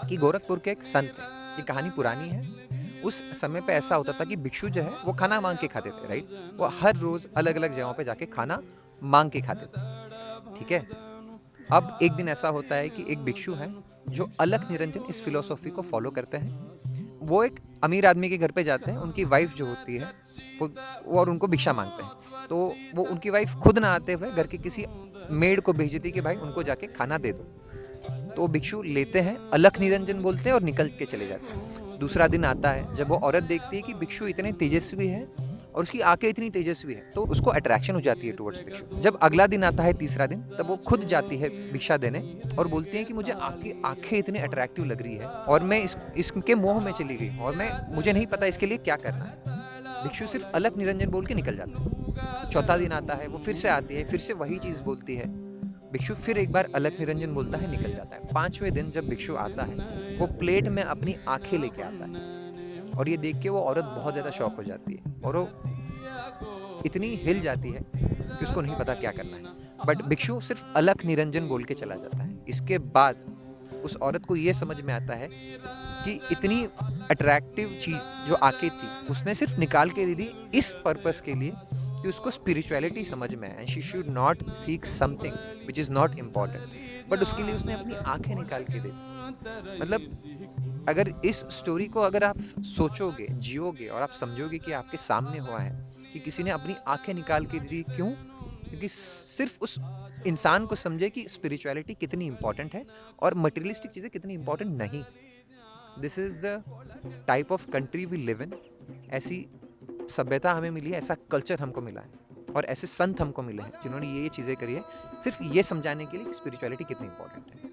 कि गोरखपुर के एक संत हैं, ये कहानी पुरानी है। उस समय पे ऐसा होता था कि भिक्षु जो है वो खाना माँग के खाते थे, राइट? वो हर रोज़ अलग-अलग जगहों पे जाके खाना माँग के खाते थे, ठीक है? अब एक दिन ऐसा होता है कि एक भिक्षु हैं, जो अलख निरंजन इस फ़िलॉसफ़ी को फ़ॉलो करते हैं। वो एक अमीर आदमी के घर पे जाते हैं, उनकी वाइफ़ जो होती है, वो और उनको भिक्षा माँगते हैं। तो वो उनकी वाइफ़ खुद ना आते हुए घर के किसी मेड को भेज देती है कि भाई उनको जाके खाना दे दो। तो भिक्षु लेते हैं, अलख निरंजन बोलते हैं और निकल के चले जाते हैं। दूसरा दिन आता है, जब वो औरत देखती है कि भिक्षु इतने तेजस्वी है और उसकी आंखें इतनी तेजस्वी है, तो उसको अट्रैक्शन हो जाती है टुवर्ड्स भिक्षु। जब अगला दिन आता है, तीसरा दिन, तब वो खुद जाती है भिक्षा देने और बोलती है कि मुझे आपकी आंखें इतनी अट्रैक्टिव लग रही है और मैं इसके मोह में चली गई और मुझे नहीं पता इसके लिए क्या करना है। भिक्षु सिर्फ अलख निरंजन बोल के निकल जाता है। चौथा दिन आता है, वो फिर से आती है, फिर से वही चीज़ बोलती है। भिक्षु फिर एक बार अलख निरंजन बोलता है, निकल जाता है। पांचवें दिन जब भिक्षु आता है, वो प्लेट में अपनी आंखें लेके आता है और ये देख के वो औरत बहुत ज़्यादा शॉक हो जाती है और वो इतनी हिल जाती है कि उसको नहीं पता क्या करना है। बट भिक्षु सिर्फ अलख निरंजन बोल के चला जाता है। इसके बाद उस औरत को ये समझ में आता है कि इतनी अट्रैक्टिव चीज़ जो आंखें थी, उसने सिर्फ निकाल के दे दी इस पर्पस के लिए कि उसको स्पिरिचुअलिटी समझ में आए। She should not seek something which is not important, but उसके लिए उसने अपनी आंखें निकाल के दे दी। मतलब अगर इस स्टोरी को अगर आप सोचोगे, जियोगे और आप समझोगे कि आपके सामने हुआ है कि किसी ने अपनी आंखें निकाल के दे दी, क्यों? क्योंकि सिर्फ उस इंसान को समझे कि स्पिरिचुअलिटी कितनी इंपॉर्टेंट है और मटेरियलिस्टिक चीज़ें कितनी इंपॉर्टेंट नहीं। This is the type of country we live in. ऐसी सभ्यता हमें मिली है, ऐसा कल्चर हमको मिला है और ऐसे संत हमको मिले हैं जिन्होंने ये चीज़ें करी है, सिर्फ ये समझाने के लिए कि स्पिरिचुअलिटी कितनी इंपॉर्टेंट है।